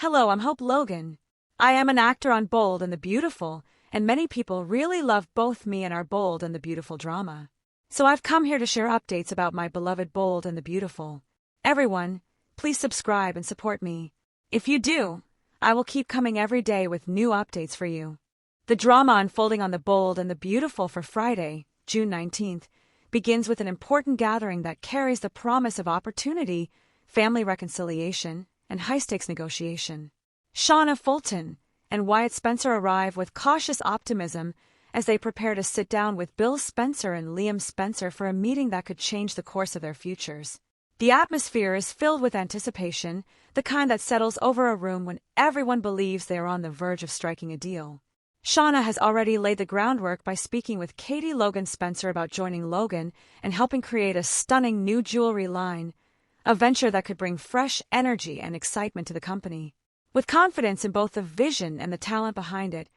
Hello, I'm Hope Logan. I am an actor on Bold and the Beautiful, and many people really love both me and our Bold and the Beautiful drama. So I've come here to share updates about my beloved Bold and the Beautiful. Everyone, please subscribe and support me. If you do, I will keep coming every day with new updates for you. The drama unfolding on the Bold and the Beautiful for Friday, June 19th, begins with an important gathering that carries the promise of opportunity, family reconciliation, and high-stakes negotiation. Shauna Fulton and Wyatt Spencer arrive with cautious optimism as they prepare to sit down with Bill Spencer and Liam Spencer for a meeting that could change the course of their futures. The atmosphere is filled with anticipation, the kind that settles over a room when everyone believes they are on the verge of striking a deal. Shauna has already laid the groundwork by speaking with Katie Logan Spencer about joining Logan and helping create a stunning new jewelry line, a venture that could bring fresh energy and excitement to the company. With confidence in both the vision and the talent behind it,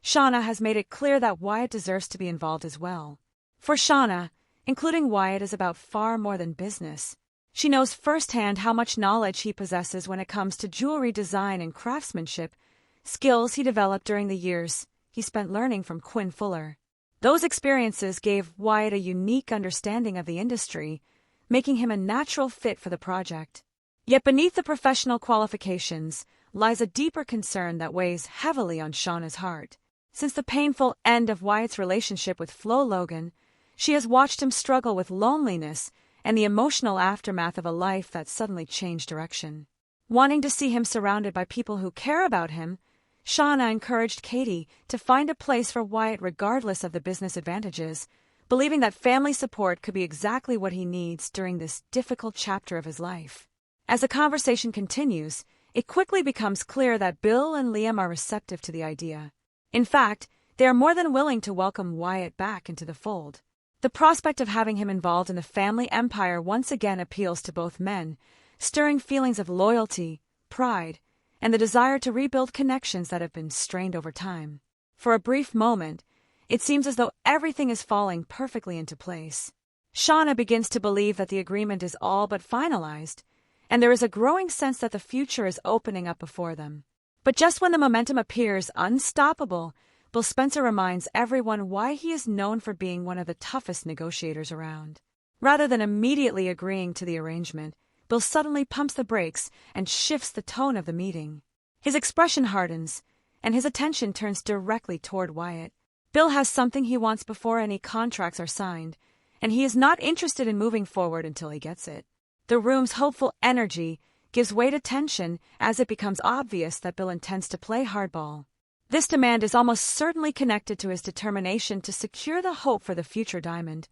Shauna has made it clear that Wyatt deserves to be involved as well. For Shauna, including Wyatt is about far more than business. She knows firsthand how much knowledge he possesses when it comes to jewelry design and craftsmanship, skills he developed during the years he spent learning from Quinn Fuller. Those experiences gave Wyatt a unique understanding of the industry, making him a natural fit for the project. Yet beneath the professional qualifications lies a deeper concern that weighs heavily on Shauna's heart. Since the painful end of Wyatt's relationship with Flo Logan, she has watched him struggle with loneliness and the emotional aftermath of a life that suddenly changed direction. Wanting to see him surrounded by people who care about him, Shauna encouraged Katie to find a place for Wyatt regardless of the business advantages, believing that family support could be exactly what he needs during this difficult chapter of his life. As the conversation continues, it quickly becomes clear that Bill and Liam are receptive to the idea. In fact, they are more than willing to welcome Wyatt back into the fold. The prospect of having him involved in the family empire once again appeals to both men, stirring feelings of loyalty, pride, and the desire to rebuild connections that have been strained over time. For a brief moment, it seems as though everything is falling perfectly into place. Shauna begins to believe that the agreement is all but finalized, and there is a growing sense that the future is opening up before them. But just when the momentum appears unstoppable, Bill Spencer reminds everyone why he is known for being one of the toughest negotiators around. Rather than immediately agreeing to the arrangement, Bill suddenly pumps the brakes and shifts the tone of the meeting. His expression hardens, and his attention turns directly toward Wyatt. Bill has something he wants before any contracts are signed, and he is not interested in moving forward until he gets it. The room's hopeful energy gives way to tension as it becomes obvious that Bill intends to play hardball. This demand is almost certainly connected to his determination to secure the hope for the future diamond,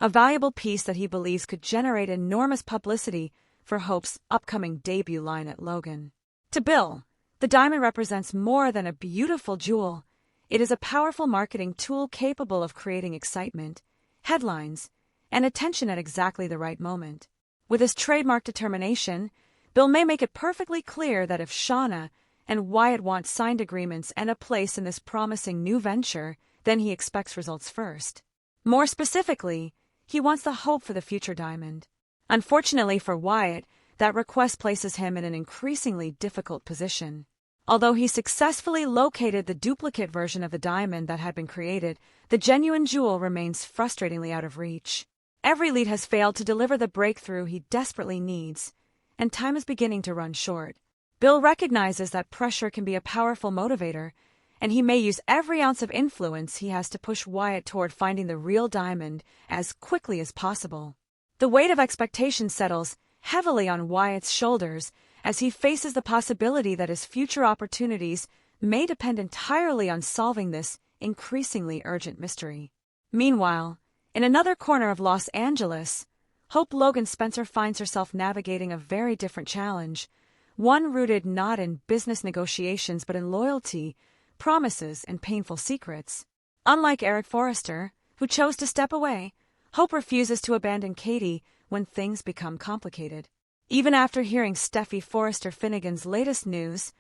a valuable piece that he believes could generate enormous publicity for Hope's upcoming debut line at Logan. To Bill, the diamond represents more than a beautiful jewel. It is a powerful marketing tool capable of creating excitement, headlines, and attention at exactly the right moment. With his trademark determination, Bill may make it perfectly clear that if Shauna and Wyatt want signed agreements and a place in this promising new venture, then he expects results first. More specifically, he wants the hope for the future diamond. Unfortunately for Wyatt, that request places him in an increasingly difficult position. Although he successfully located the duplicate version of the diamond that had been created, the genuine jewel remains frustratingly out of reach. Every lead has failed to deliver the breakthrough he desperately needs, and time is beginning to run short. Bill recognizes that pressure can be a powerful motivator, and he may use every ounce of influence he has to push Wyatt toward finding the real diamond as quickly as possible. The weight of expectation settles heavily on Wyatt's shoulders as he faces the possibility that his future opportunities may depend entirely on solving this increasingly urgent mystery. Meanwhile, in another corner of Los Angeles, Hope Logan Spencer finds herself navigating a very different challenge, one rooted not in business negotiations but in loyalty, promises, and painful secrets. Unlike Eric Forrester, who chose to step away, Hope refuses to abandon Katie when things become complicated. Even after hearing Steffi Forrester Finnegan's latest news,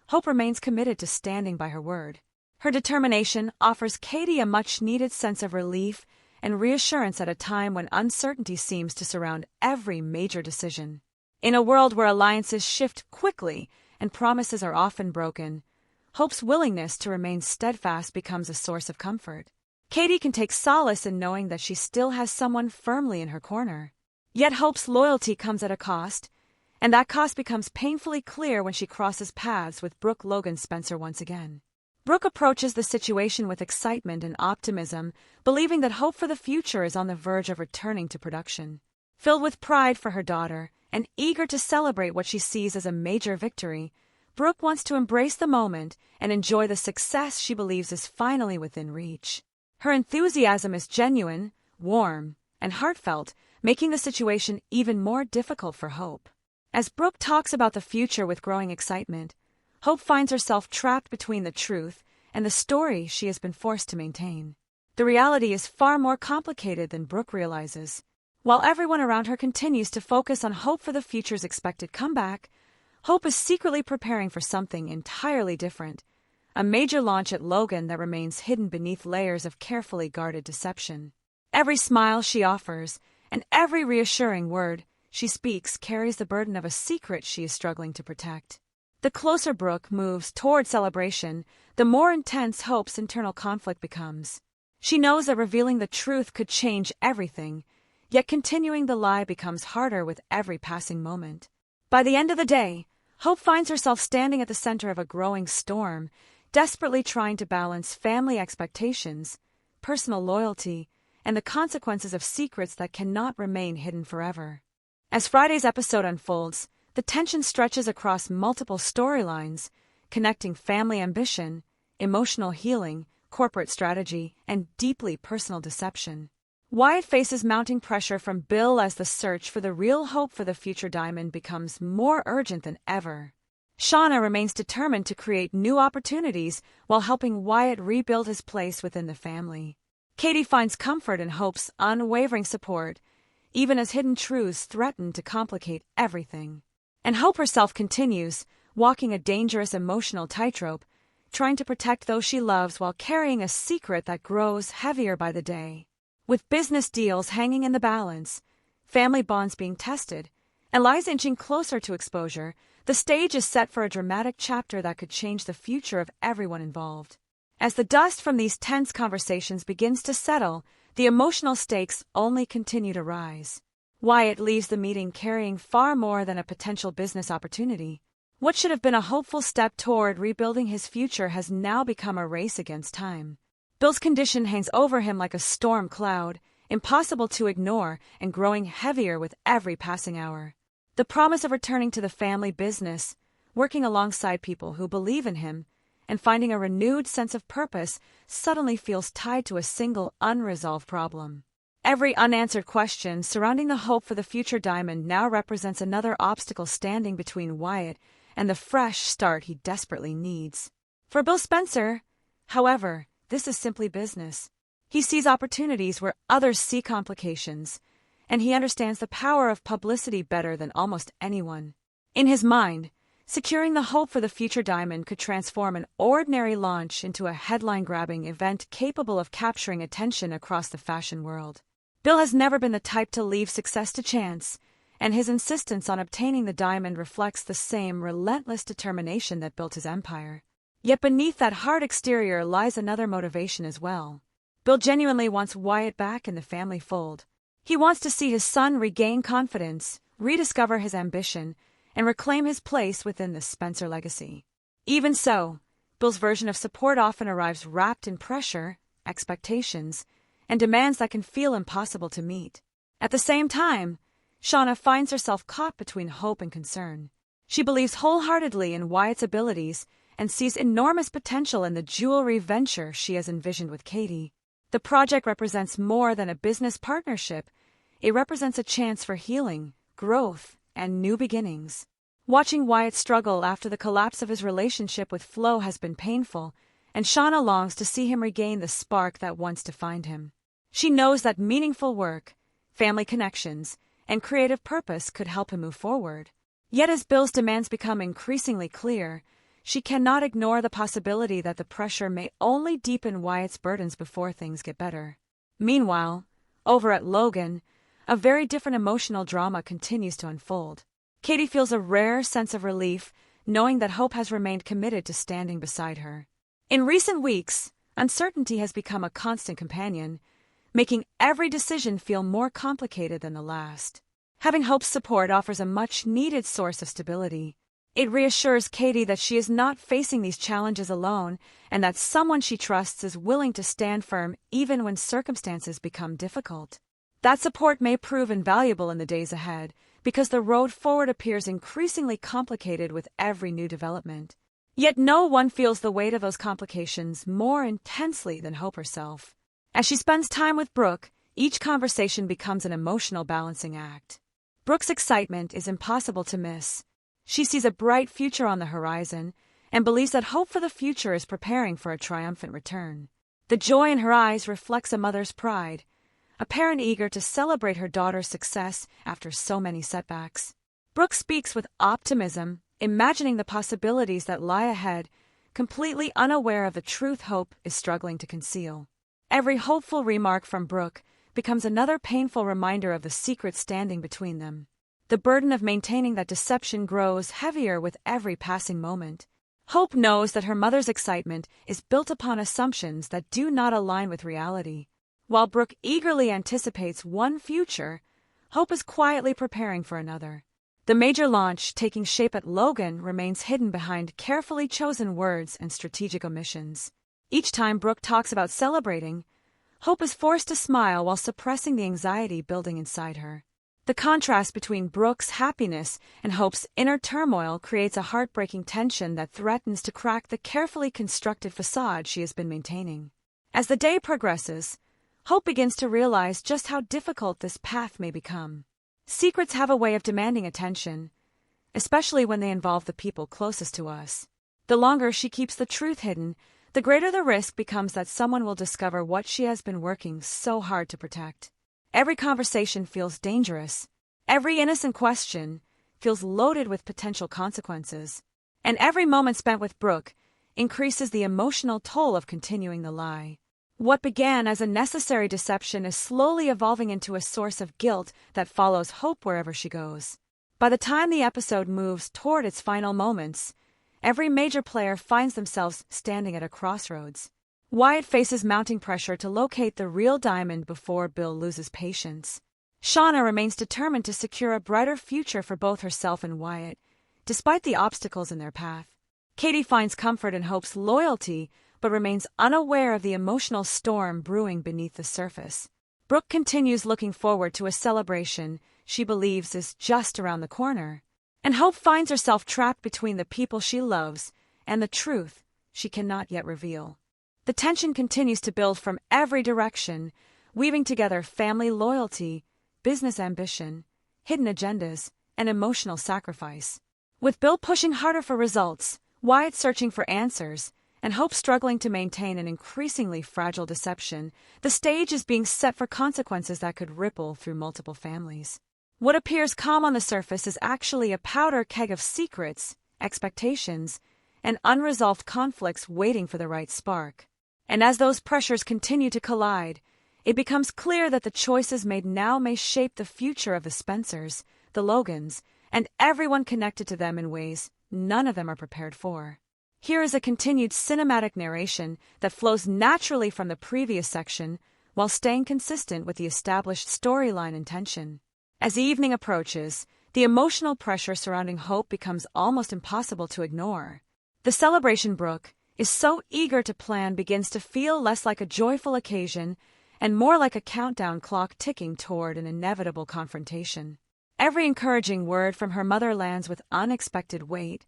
Hope remains committed to standing by her word. Her determination offers Katie a much-needed sense of relief and reassurance at a time when uncertainty seems to surround every major decision. In a world where alliances shift quickly and promises are often broken, Hope's willingness to remain steadfast becomes a source of comfort. Katie can take solace in knowing that she still has someone firmly in her corner. Yet Hope's loyalty comes at a cost, and that cost becomes painfully clear when she crosses paths with Brooke Logan Spencer once again. Brooke approaches the situation with excitement and optimism, believing that hope for the future is on the verge of returning to production. Filled with pride for her daughter, and eager to celebrate what she sees as a major victory, Brooke wants to embrace the moment and enjoy the success she believes is finally within reach. Her enthusiasm is genuine, warm, and heartfelt, making the situation even more difficult for Hope. As Brooke talks about the future with growing excitement, Hope finds herself trapped between the truth and the story she has been forced to maintain. The reality is far more complicated than Brooke realizes. While everyone around her continues to focus on hope for the future's expected comeback, Hope is secretly preparing for something entirely different, a major launch at Logan that remains hidden beneath layers of carefully guarded deception. Every smile she offers, and every reassuring word she speaks carries the burden of a secret she is struggling to protect. The closer Brooke moves toward celebration, the more intense Hope's internal conflict becomes. She knows that revealing the truth could change everything, yet continuing the lie becomes harder with every passing moment. By the end of the day, Hope finds herself standing at the center of a growing storm, desperately trying to balance family expectations, personal loyalty, and the consequences of secrets that cannot remain hidden forever. As Friday's episode unfolds, the tension stretches across multiple storylines, connecting family ambition, emotional healing, corporate strategy, and deeply personal deception. Wyatt faces mounting pressure from Bill as the search for the real hope for the future diamond becomes more urgent than ever. Shauna remains determined to create new opportunities while helping Wyatt rebuild his place within the family. Katie finds comfort in Hope's unwavering support, even as hidden truths threaten to complicate everything. And Hope herself continues, walking a dangerous emotional tightrope, trying to protect those she loves while carrying a secret that grows heavier by the day. With business deals hanging in the balance, family bonds being tested, and lies inching closer to exposure, the stage is set for a dramatic chapter that could change the future of everyone involved. As the dust from these tense conversations begins to settle, the emotional stakes only continue to rise. Wyatt leaves the meeting carrying far more than a potential business opportunity. What should have been a hopeful step toward rebuilding his future has now become a race against time. Bill's condition hangs over him like a storm cloud, impossible to ignore and growing heavier with every passing hour. The promise of returning to the family business, working alongside people who believe in him, and finding a renewed sense of purpose suddenly feels tied to a single unresolved problem. Every unanswered question surrounding the hope for the future diamond now represents another obstacle standing between Wyatt and the fresh start he desperately needs. For Bill Spencer, however, this is simply business. He sees opportunities where others see complications, and he understands the power of publicity better than almost anyone. In his mind, securing the hope for the future diamond could transform an ordinary launch into a headline-grabbing event capable of capturing attention across the fashion world. Bill has never been the type to leave success to chance, and his insistence on obtaining the diamond reflects the same relentless determination that built his empire. Yet beneath that hard exterior lies another motivation as well. Bill genuinely wants Wyatt back in the family fold. He wants to see his son regain confidence, rediscover his ambition, and reclaim his place within the Spencer legacy. Even so, Bill's version of support often arrives wrapped in pressure, expectations, and demands that can feel impossible to meet. At the same time, Shauna finds herself caught between hope and concern. She believes wholeheartedly in Wyatt's abilities and sees enormous potential in the jewelry venture she has envisioned with Katie. The project represents more than a business partnership. It represents a chance for healing, growth, and new beginnings. Watching Wyatt struggle after the collapse of his relationship with Flo has been painful, and Shauna longs to see him regain the spark that once defined him. She knows that meaningful work, family connections, and creative purpose could help him move forward. Yet as Bill's demands become increasingly clear, she cannot ignore the possibility that the pressure may only deepen Wyatt's burdens before things get better. Meanwhile, over at Logan, a very different emotional drama continues to unfold. Katie feels a rare sense of relief, knowing that Hope has remained committed to standing beside her. In recent weeks, uncertainty has become a constant companion, making every decision feel more complicated than the last. Having Hope's support offers a much-needed source of stability. It reassures Katie that she is not facing these challenges alone and that someone she trusts is willing to stand firm even when circumstances become difficult. That support may prove invaluable in the days ahead because the road forward appears increasingly complicated with every new development. Yet no one feels the weight of those complications more intensely than Hope herself. As she spends time with Brooke, each conversation becomes an emotional balancing act. Brooke's excitement is impossible to miss. She sees a bright future on the horizon and believes that hope for the future is preparing for a triumphant return. The joy in her eyes reflects a mother's pride, a parent eager to celebrate her daughter's success after so many setbacks. Brooke speaks with optimism, imagining the possibilities that lie ahead, completely unaware of the truth Hope is struggling to conceal. Every hopeful remark from Brooke becomes another painful reminder of the secret standing between them. The burden of maintaining that deception grows heavier with every passing moment. Hope knows that her mother's excitement is built upon assumptions that do not align with reality. While Brooke eagerly anticipates one future, Hope is quietly preparing for another. The major launch taking shape at Logan remains hidden behind carefully chosen words and strategic omissions. Each time Brooke talks about celebrating, Hope is forced to smile while suppressing the anxiety building inside her. The contrast between Brooke's happiness and Hope's inner turmoil creates a heartbreaking tension that threatens to crack the carefully constructed facade she has been maintaining. As the day progresses, Hope begins to realize just how difficult this path may become. Secrets have a way of demanding attention, especially when they involve the people closest to us. The longer she keeps the truth hidden, the greater the risk becomes that someone will discover what she has been working so hard to protect. Every conversation feels dangerous. Every innocent question feels loaded with potential consequences. And every moment spent with Brooke increases the emotional toll of continuing the lie. What began as a necessary deception is slowly evolving into a source of guilt that follows Hope wherever she goes. By the time the episode moves toward its final moments, every major player finds themselves standing at a crossroads. Wyatt faces mounting pressure to locate the real diamond before Bill loses patience. Shauna remains determined to secure a brighter future for both herself and Wyatt, despite the obstacles in their path. Katie finds comfort in Hope's loyalty, but remains unaware of the emotional storm brewing beneath the surface. Brooke continues looking forward to a celebration she believes is just around the corner. And Hope finds herself trapped between the people she loves and the truth she cannot yet reveal. The tension continues to build from every direction, weaving together family loyalty, business ambition, hidden agendas, and emotional sacrifice. With Bill pushing harder for results, Wyatt searching for answers, and Hope struggling to maintain an increasingly fragile deception, the stage is being set for consequences that could ripple through multiple families. What appears calm on the surface is actually a powder keg of secrets, expectations, and unresolved conflicts waiting for the right spark. And as those pressures continue to collide, it becomes clear that the choices made now may shape the future of the Spencers, the Logans, and everyone connected to them in ways none of them are prepared for. Here is a continued cinematic narration that flows naturally from the previous section while staying consistent with the established storyline and tension. As the evening approaches, the emotional pressure surrounding Hope becomes almost impossible to ignore. The celebration Brooke is so eager to plan begins to feel less like a joyful occasion and more like a countdown clock ticking toward an inevitable confrontation. Every encouraging word from her mother lands with unexpected weight,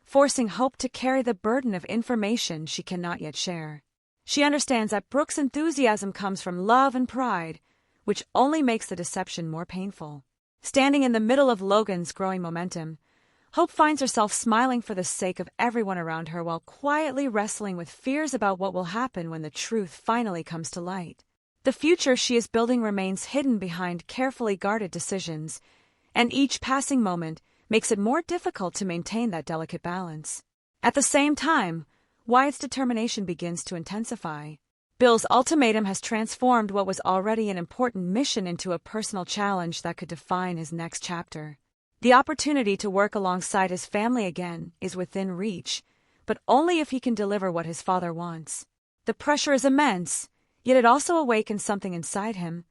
forcing Hope to carry the burden of information she cannot yet share. She understands that Brooke's enthusiasm comes from love and pride, which only makes the deception more painful. Standing in the middle of Logan's growing momentum, Hope finds herself smiling for the sake of everyone around her while quietly wrestling with fears about what will happen when the truth finally comes to light. The future she is building remains hidden behind carefully guarded decisions, and each passing moment makes it more difficult to maintain that delicate balance. At the same time, Wyatt's determination begins to intensify. Bill's ultimatum has transformed what was already an important mission into a personal challenge that could define his next chapter. The opportunity to work alongside his family again is within reach, but only if he can deliver what his father wants. The pressure is immense, yet it also awakens something inside him,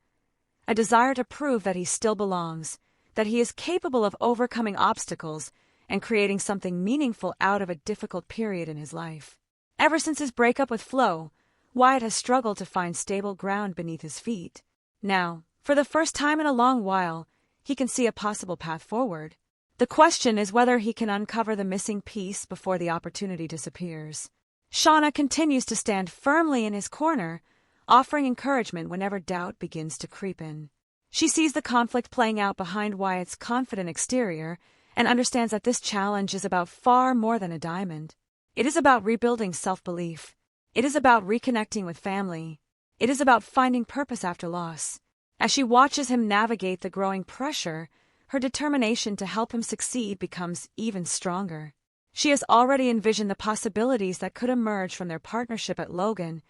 a desire to prove that he still belongs, that he is capable of overcoming obstacles and creating something meaningful out of a difficult period in his life. Ever since his breakup with Flo, Wyatt has struggled to find stable ground beneath his feet. Now, for the first time in a long while, he can see a possible path forward. The question is whether he can uncover the missing piece before the opportunity disappears. Shauna continues to stand firmly in his corner, offering encouragement whenever doubt begins to creep in. She sees the conflict playing out behind Wyatt's confident exterior and understands that this challenge is about far more than a diamond. It is about rebuilding self-belief. It is about reconnecting with family. It is about finding purpose after loss. As she watches him navigate the growing pressure, her determination to help him succeed becomes even stronger. She has already envisioned the possibilities that could emerge from their partnership at Logan,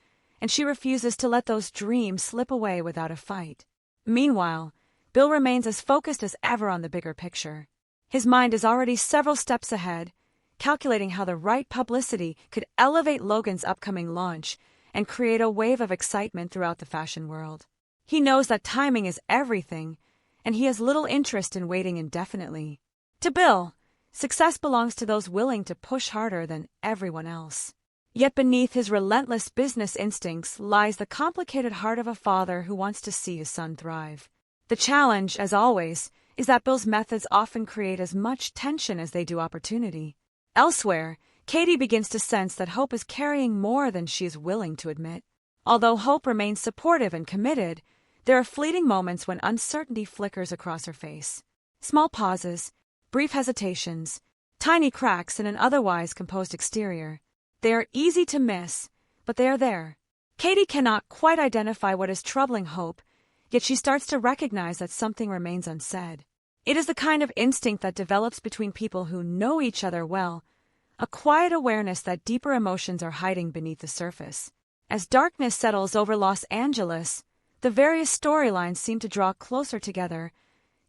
and she refuses to let those dreams slip away without a fight. Meanwhile, Bill remains as focused as ever on the bigger picture. His mind is already several steps ahead, calculating how the right publicity could elevate Logan's upcoming launch and create a wave of excitement throughout the fashion world. He knows that timing is everything, and he has little interest in waiting indefinitely. To Bill, success belongs to those willing to push harder than everyone else. Yet beneath his relentless business instincts lies the complicated heart of a father who wants to see his son thrive. The challenge, as always, is that Bill's methods often create as much tension as they do opportunity. Elsewhere, Katie begins to sense that Hope is carrying more than she is willing to admit. Although Hope remains supportive and committed, there are fleeting moments when uncertainty flickers across her face. Small pauses, brief hesitations, tiny cracks in an otherwise composed exterior. They are easy to miss, but they are there. Katie cannot quite identify what is troubling Hope, yet she starts to recognize that something remains unsaid. It is the kind of instinct that develops between people who know each other well, a quiet awareness that deeper emotions are hiding beneath the surface. As darkness settles over Los Angeles, the various storylines seem to draw closer together,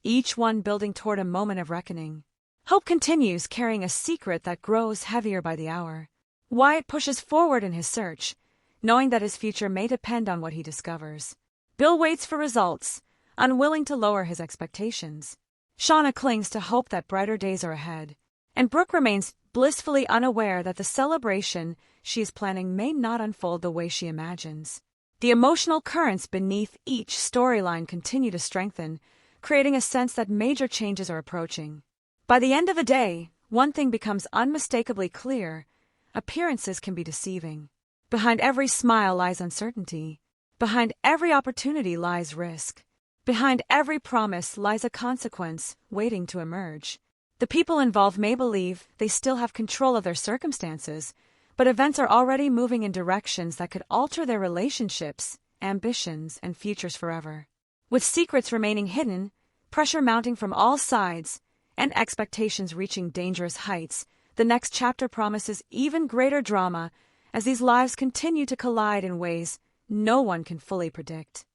each one building toward a moment of reckoning. Hope continues carrying a secret that grows heavier by the hour. Wyatt pushes forward in his search, knowing that his future may depend on what he discovers. Bill waits for results, unwilling to lower his expectations. Shauna clings to hope that brighter days are ahead, and Brooke remains blissfully unaware that the celebration she is planning may not unfold the way she imagines. The emotional currents beneath each storyline continue to strengthen, creating a sense that major changes are approaching. By the end of the day, one thing becomes unmistakably clear: appearances can be deceiving. Behind every smile lies uncertainty. Behind every opportunity lies risk. Behind every promise lies a consequence waiting to emerge. The people involved may believe they still have control of their circumstances, but events are already moving in directions that could alter their relationships, ambitions, and futures forever. With secrets remaining hidden, pressure mounting from all sides, and expectations reaching dangerous heights, the next chapter promises even greater drama as these lives continue to collide in ways no one can fully predict.